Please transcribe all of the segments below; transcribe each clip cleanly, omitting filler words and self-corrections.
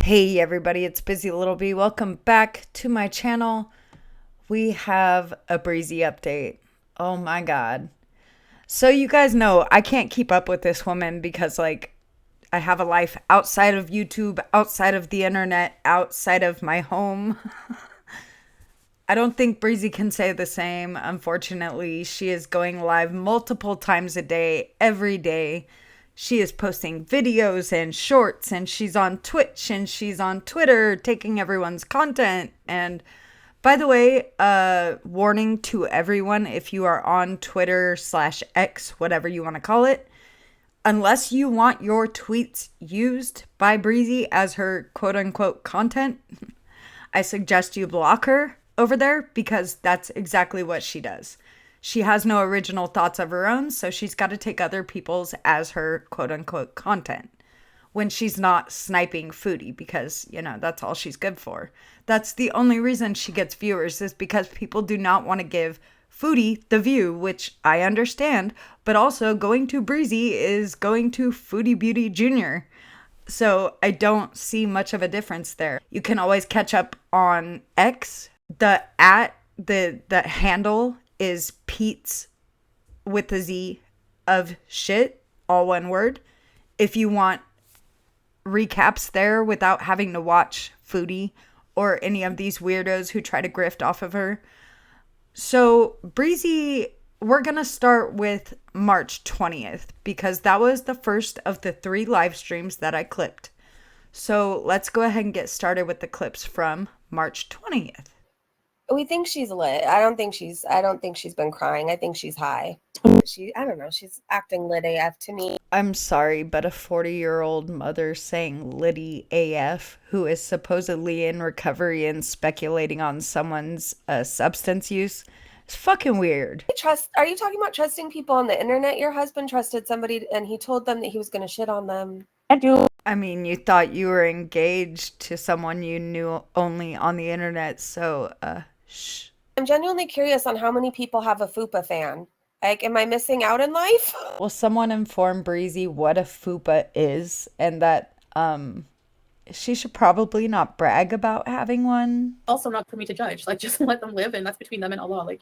Hey everybody, it's Busy Little Bee. Welcome back to my channel. We have a Breezy update. Oh my god. So you guys know I can't keep up with this woman because I have a life outside of YouTube, outside of the internet, outside of my home. I don't think Breezy can say the same. Unfortunately, she is going live multiple times a day, every day. She is posting videos and shorts, and she's on Twitch and she's on Twitter taking everyone's content. And by the way, warning to everyone, if you are on Twitter / X, whatever you want to call it, unless you want your tweets used by Breezy as her quote unquote content, I suggest you block her over there because that's exactly what she does. She has no original thoughts of her own, so she's got to take other people's as her quote unquote content when she's not sniping Foodie because, that's all she's good for. That's the only reason she gets viewers is because people do not want to give Foodie the view, which I understand, but also going to Breezy is going to Foodie Beauty Jr. So I don't see much of a difference there. You can always catch up on X. The handle is Pete's with a Z of shit, all one word. If you want recaps there without having to watch Foodie or any of these weirdos who try to grift off of her. So Breezy, we're going to start with March 20th because that was the first of the 3 live streams that I clipped. So let's go ahead and get started with the clips from March 20th. We think she's lit. I don't think she's been crying. I think she's high. I don't know. She's acting lit AF to me. I'm sorry, but a 40-year-old mother saying litty AF who is supposedly in recovery and speculating on someone's substance use is fucking weird. Are you talking about trusting people on the internet? Your husband trusted somebody and he told them that he was going to shit on them. I mean, you thought you were engaged to someone you knew only on the internet, so, shh. I'm genuinely curious on how many people have a FUPA fan. Like, am I missing out in life? Will someone inform Breezy what a FUPA is and that, she should probably not brag about having one? Also not for me to judge. Just let them live, and that's between them and Allah,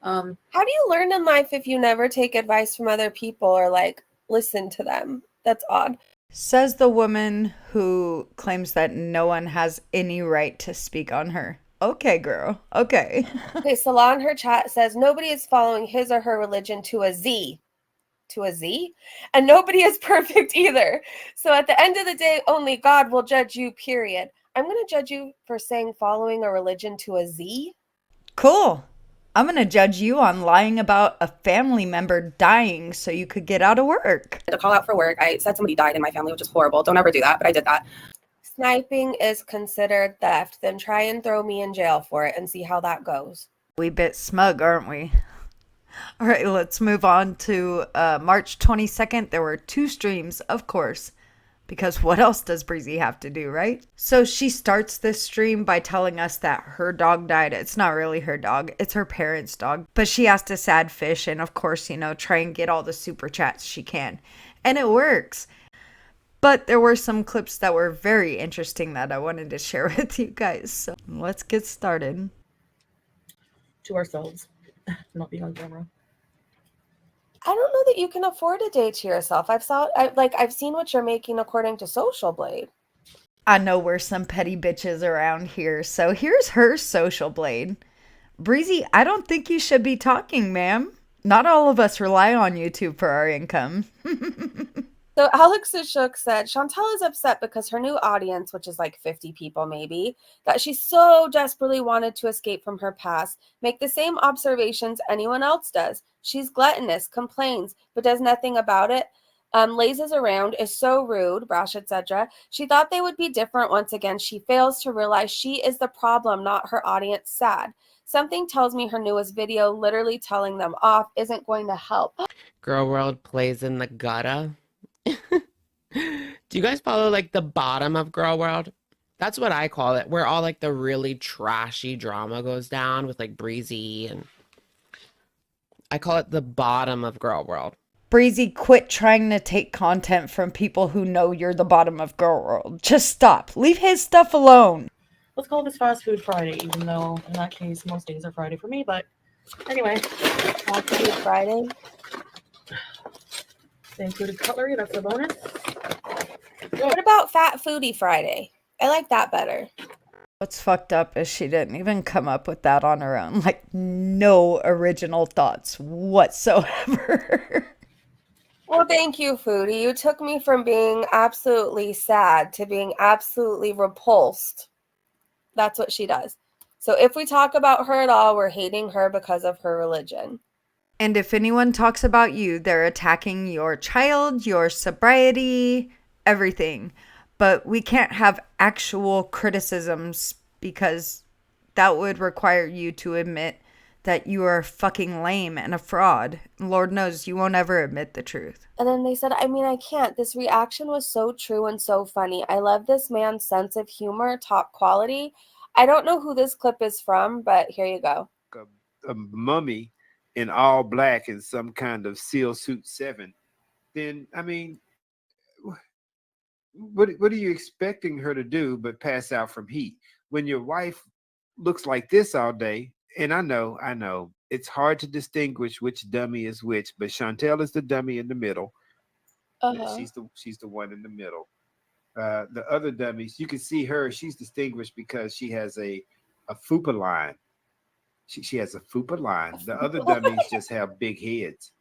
How do you learn in life if you never take advice from other people or, listen to them? That's odd. Says the woman who claims that no one has any right to speak on her. Okay, girl. Okay. Okay, Salah in her chat says nobody is following his or her religion to a Z. To a Z? And nobody is perfect either. So at the end of the day, only God will judge you, period. I'm going to judge you for saying following a religion to a Z. Cool. I'm going to judge you on lying about a family member dying so you could get out of work. To call out for work, I said somebody died in my family, which is horrible. Don't ever do that, but I did that. Sniping is considered theft. Then try and throw me in jail for it and see how that goes. We bit smug, aren't we? All right, let's move on to March 22nd. There were 2 streams, of course, because what else does Breezy have to do, right? So she starts this stream by telling us that her dog died. It's not really her dog. It's her parents' dog. But she has to sad fish and, of course, try and get all the super chats she can. And it works. But there were some clips that were very interesting that I wanted to share with you guys. So let's get started. To ourselves, not being on camera. I don't know that you can afford a day to yourself. I've seen what you're making according to Social Blade. I know we're some petty bitches around here, so here's her Social Blade. Breezy, I don't think you should be talking, ma'am. Not all of us rely on YouTube for our income. So Alex Ashok said, Chantal is upset because her new audience, which is 50 people maybe, that she so desperately wanted to escape from her past, make the same observations anyone else does. She's gluttonous, complains, but does nothing about it. Lazes around, is so rude, brash, etc. She thought they would be different once again. She fails to realize she is the problem, not her audience. Sad. Something tells me her newest video, literally telling them off, isn't going to help. Girl World plays in the gutter. Do you guys follow the bottom of Girl World? That's what I call it, where all the really trashy drama goes down with Breezy, and I call it the bottom of Girl World. Breezy, quit trying to take content from people who know you're the bottom of girl world. Just stop. Leave his stuff alone. Let's call this Fast Food Friday, even though in that case most days are Friday for me. But anyway, Fast Food Friday. they included cutlery. That's the bonus. What about Fat Foodie Friday? I like that better. What's fucked up is she didn't even come up with that on her own. Like, no original thoughts whatsoever. Well, thank you, Foodie. You took me from being absolutely sad to being absolutely repulsed. That's what she does. So if we talk about her at all, we're hating her because of her religion. And if anyone talks about you, they're attacking your child, your sobriety, everything. But we can't have actual criticisms because that would require you to admit that you are fucking lame and a fraud. Lord knows you won't ever admit the truth. And then they said, I mean, I can't. This reaction was so true and so funny. I love this man's sense of humor, top quality. I don't know who this clip is from, but here you go. A mummy in all black in some kind of SEAL Suit 7, then, I mean, what are you expecting her to do but pass out from heat? When your wife looks like this all day, and I know, it's hard to distinguish which dummy is which, but Chantel is the dummy in the middle. She's the one in the middle. The other dummies, you can see her, she's distinguished because she has a fupa line. She has a fupa line. The other dummies just have big heads.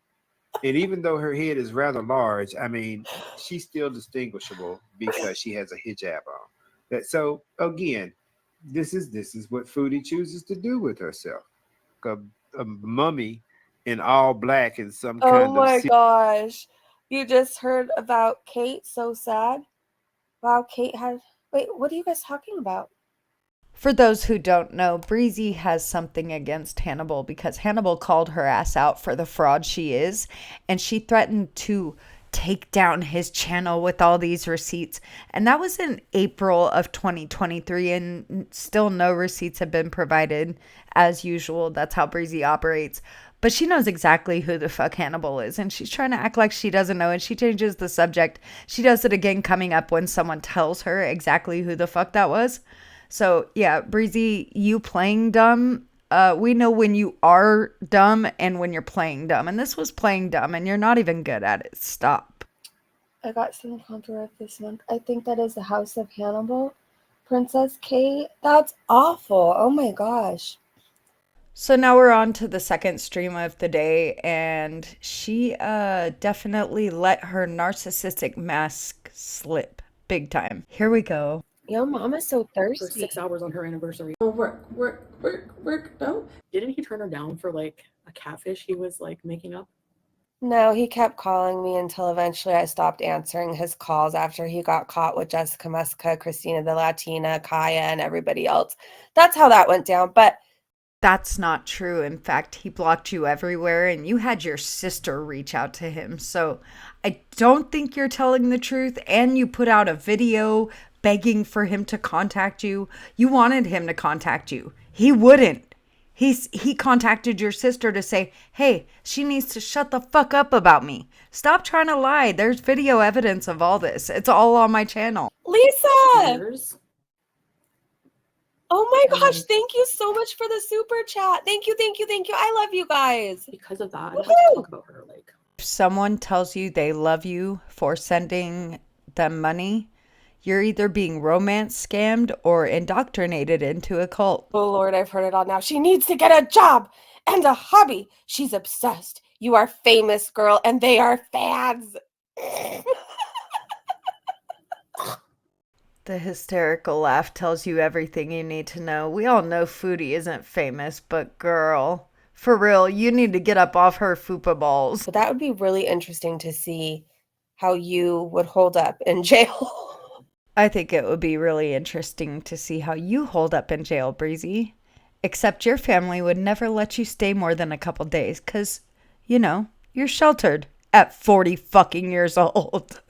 And even though her head is rather large, I mean, she's still distinguishable because she has a hijab on. So again, this is what Foodie chooses to do with herself. A mummy in all black in some kind of... Oh my gosh. You just heard about Kate, so sad. Wow, Kate had... Wait, what are you guys talking about? For those who don't know, Breezy has something against Hannibal because Hannibal called her ass out for the fraud she is, and she threatened to take down his channel with all these receipts. And that was in April of 2023, and still no receipts have been provided as usual. That's how Breezy operates. But she knows exactly who the fuck Hannibal is, and she's trying to act like she doesn't know, and she changes the subject. She does it again coming up when someone tells her exactly who the fuck that was. So, yeah, Breezy, you playing dumb, we know when you are dumb and when you're playing dumb. And this was playing dumb, and you're not even good at it. Stop. I got some contract this month. I think that is the House of Hannibal. Princess Kate. That's awful. Oh my gosh. So now we're on to the second stream of the day, and she definitely let her narcissistic mask slip big time. Here we go. Yo, mama's so For thirsty. 6 hours on her anniversary. Oh, work. No. Didn't he turn her down for like a catfish he was like making up? No, he kept calling me until eventually I stopped answering his calls after he got caught with Jessica Muska, Christina the Latina, Kaya, and everybody else. That's how that went down. But that's not true. In fact, he blocked you everywhere, and you had your sister reach out to him. So I don't think you're telling the truth. And you put out a video begging for him to contact you. You wanted him to contact you. He wouldn't. He contacted your sister to say, hey, she needs to shut the fuck up about me. Stop trying to lie. There's video evidence of all this. It's all on my channel. Lisa! Years. Oh my gosh, thank you so much for the super chat. Thank you. I love you guys. Because of that, I don't Woohoo! like to talk about her. Like, If someone tells you they love you for sending them money, you're either being romance scammed or indoctrinated into a cult. Oh Lord, I've heard it all now. She needs to get a job and a hobby. She's obsessed. You are famous, girl, and they are fans. The hysterical laugh tells you everything you need to know. We all know Foodie isn't famous, but girl, for real, you need to get up off her fupa balls. But that would be really interesting to see how you would hold up in jail. I think it would be really interesting to see how you hold up in jail, Breezy. Except your family would never let you stay more than a couple days because, you know, you're sheltered at 40 fucking years old.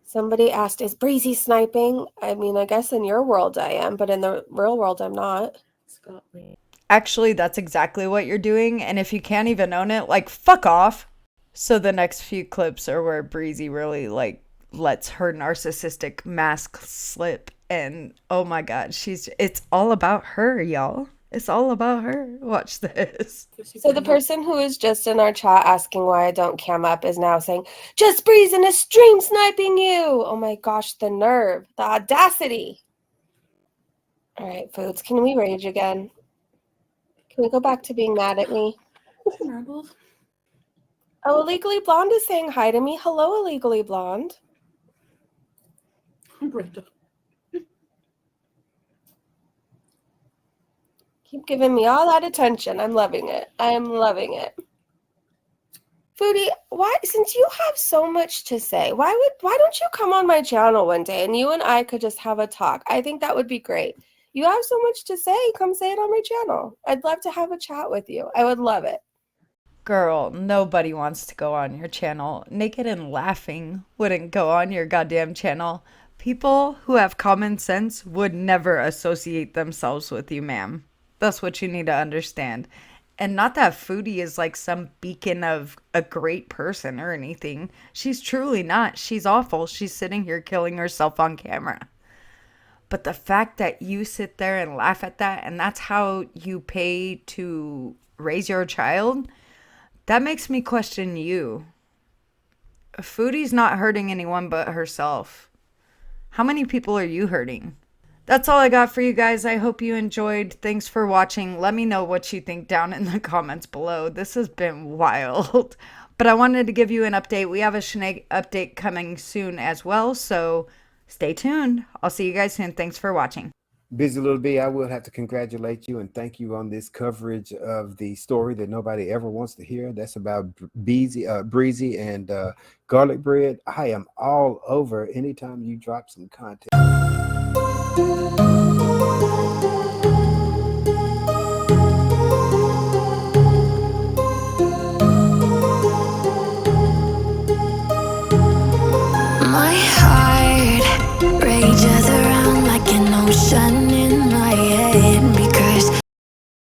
Somebody asked, is Breezy sniping? I mean, I guess in your world I am, but in the real world I'm not. Scott, wait. Actually, that's exactly what you're doing. And if you can't even own it, like, fuck off. So the next few clips are where Breezy really like lets her narcissistic mask slip, and oh my god, it's all about her, y'all. It's all about her. Watch this. So the person who is just in our chat asking why I don't cam up is now saying, just Breezin is stream sniping you. Oh my gosh, the nerve, the audacity. All right, Foods, can we rage again? Can we go back to being mad at me? Oh, Illegally Blonde is saying hi to me. Hello, Illegally Blonde. Brenda. Keep giving me all that attention. I'm loving it. I am loving it. Foodie, why, since you have so much to say, why don't you come on my channel one day and you and I could just have a talk? I think that would be great. You have so much to say. Come say it on my channel. I'd love to have a chat with you. I would love it. Girl, nobody wants to go on your channel. Naked and Laughing wouldn't go on your goddamn channel. People who have common sense would never associate themselves with you, ma'am. That's what you need to understand. And not that Foodie is like some beacon of a great person or anything. She's truly not. She's awful. She's sitting here killing herself on camera. But the fact that you sit there and laugh at that, and that's how you pay to raise your child, that makes me question you. Foodie's not hurting anyone but herself. How many people are you hurting? That's all I got for you guys. I hope you enjoyed. Thanks for watching. Let me know what you think down in the comments below. This has been wild. But I wanted to give you an update. We have a Sinead update coming soon as well, so stay tuned. I'll see you guys soon. Thanks for watching. Busy Little B, I will have to congratulate you and thank you on this coverage of the story that nobody ever wants to hear. That's about Breezy and garlic bread. I am all over anytime you drop some content. My heart rages around like an ocean.